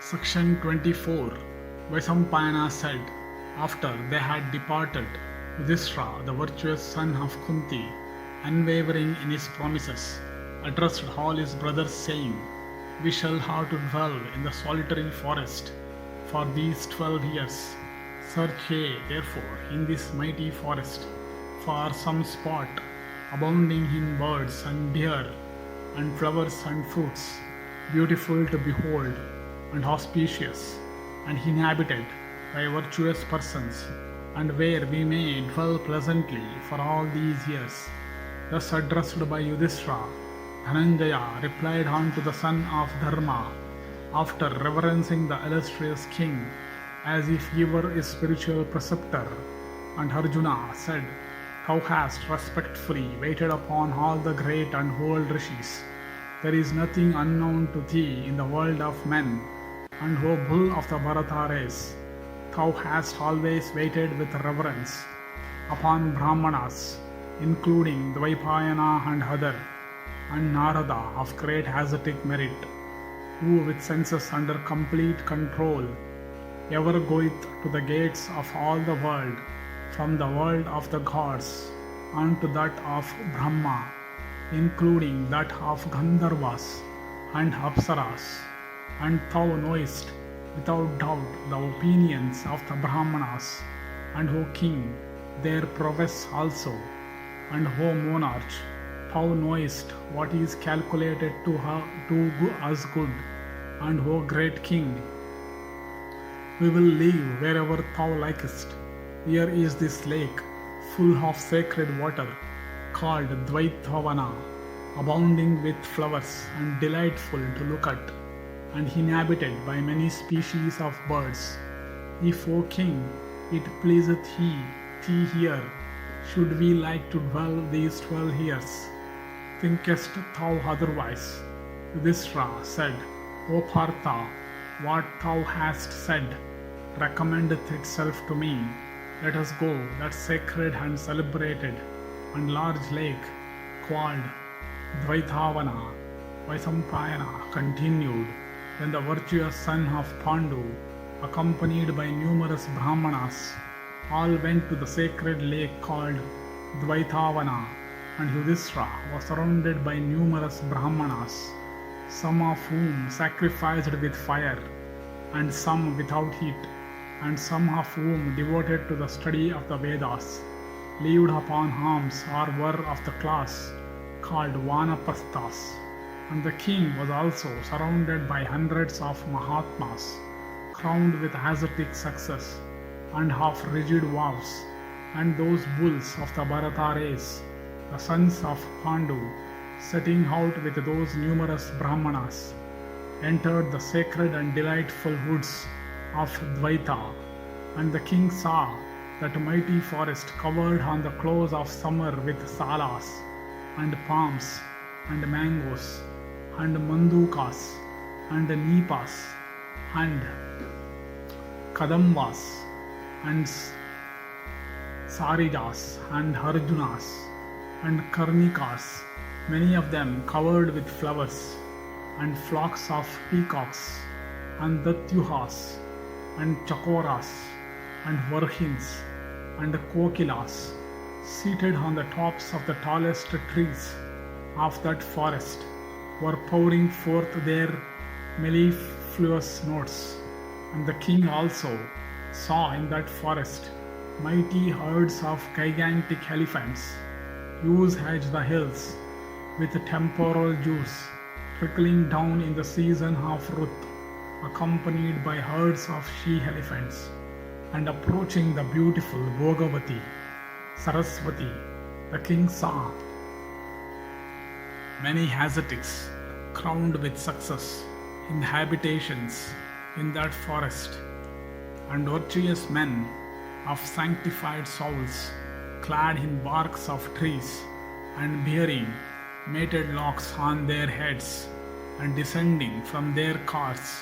Section 24. Vaisampayana said, after they had departed, Yudhisthira, the virtuous son of Kunti, unwavering in his promises, addressed all his brothers, saying, we shall have to dwell in the solitary forest for these 12 years. Search ye, therefore, in this mighty forest for some spot abounding in birds and deer and flowers and fruits, beautiful to behold and auspicious and inhabited by virtuous persons, and where we may dwell pleasantly for all these years. Thus addressed by Yudhisthira, Dhananjaya replied unto the son of Dharma, after reverencing the illustrious king as if he were his spiritual preceptor. And Arjuna said, thou hast respectfully waited upon all the great and old rishis. There is nothing unknown to thee in the world of men. And O bull of the Bharata race, thou hast always waited with reverence upon Brahmanas, including Dvaipayana and other, and Narada of great ascetic merit, who with senses under complete control ever goeth to the gates of all the world, from the world of the gods unto that of Brahma, including that of Gandharvas and Apsaras. And thou knowest without doubt the opinions of the Brahmanas, and O king, their prowess also, and O monarch, thou knowest what is calculated to us good, and O great king, we will live wherever thou likest. Here is this lake, full of sacred water, called Dvaitavana, abounding with flowers and delightful to look at, and inhabited by many species of birds. If, O king, it pleaseth thee here, should we like to dwell these 12 years? Thinkest thou otherwise? Yudhisthira said, O Partha, what thou hast said recommendeth itself to me. Let us go that sacred and celebrated and large lake called Dvaitavana. Vaisampayana continued. Then the virtuous son of Pandu, accompanied by numerous Brahmanas, all went to the sacred lake called Dvaitavana, and Yudhisthira was surrounded by numerous Brahmanas, some of whom sacrificed with fire, and some without heat, and some of whom devoted to the study of the Vedas, lived upon alms or were of the class called Vana Parva. And the king was also surrounded by hundreds of Mahatmas, crowned with ascetic success and of rigid vows, and those bulls of the Bharata race, the sons of Pandu, setting out with those numerous Brahmanas, entered the sacred and delightful woods of Dvaita. And the king saw that mighty forest covered on the close of summer with salas, and palms, and mangoes, and mandukas, and nipas, and kadambas, and sarijas, and arjunas, and karnikas, many of them covered with flowers, and flocks of peacocks, and datyuhas, and chakoras, and varhins, and kokilas, seated on the tops of the tallest trees of that forest, were pouring forth their mellifluous notes. And the king also saw in that forest mighty herds of gigantic elephants, whose hedge the hills with temporal juice, trickling down in the season of Ruth, accompanied by herds of she-elephants, and approaching the beautiful Bhogavati, Saraswati. The king saw many ascetics crowned with success in habitations in that forest, and virtuous men of sanctified souls, clad in barks of trees, and bearing mated locks on their heads, and descending from their cars.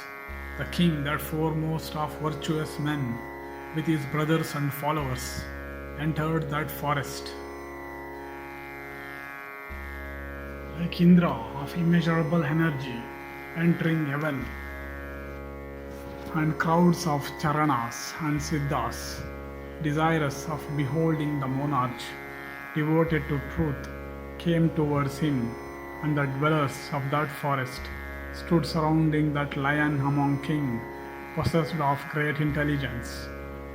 The king, that foremost of virtuous men, with his brothers and followers, entered that forest. Like Indra of immeasurable energy entering heaven, and crowds of charanas and siddhas, desirous of beholding the monarch, devoted to truth, came towards him, and the dwellers of that forest stood surrounding that lion among kings, possessed of great intelligence,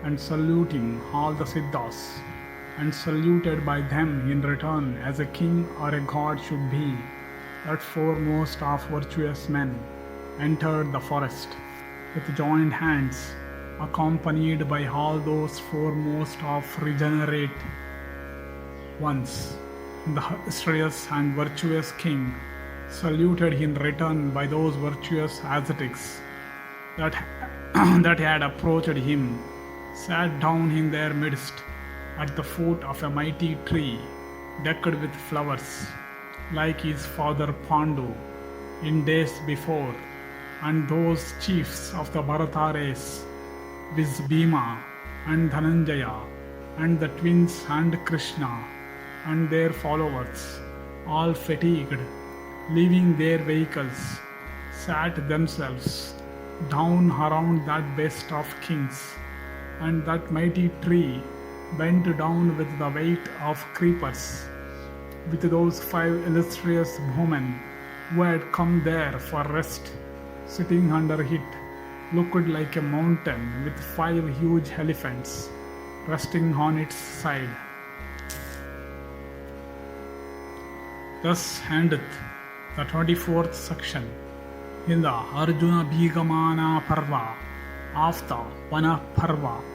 and saluting all the siddhas, and saluted by them in return as a king or a god should be. That foremost of virtuous men entered the forest with joined hands, accompanied by all those foremost of regenerate ones. The illustrious and virtuous king, saluted in return by those virtuous ascetics that, that had approached him, sat down in their midst at the foot of a mighty tree decked with flowers, like his father Pandu in days before, and those chiefs of the Bharata race, viz. Bhima and Dhananjaya, and the twins and Krishna, and their followers, all fatigued, leaving their vehicles, sat themselves down around that best of kings, and that mighty tree bent down with the weight of creepers, with those 5 illustrious women who had come there for rest, sitting under it, looked like a mountain with 5 huge elephants resting on its side. Thus endeth the 24th section in the Arjunabhigamana Parva of the Vana Parva.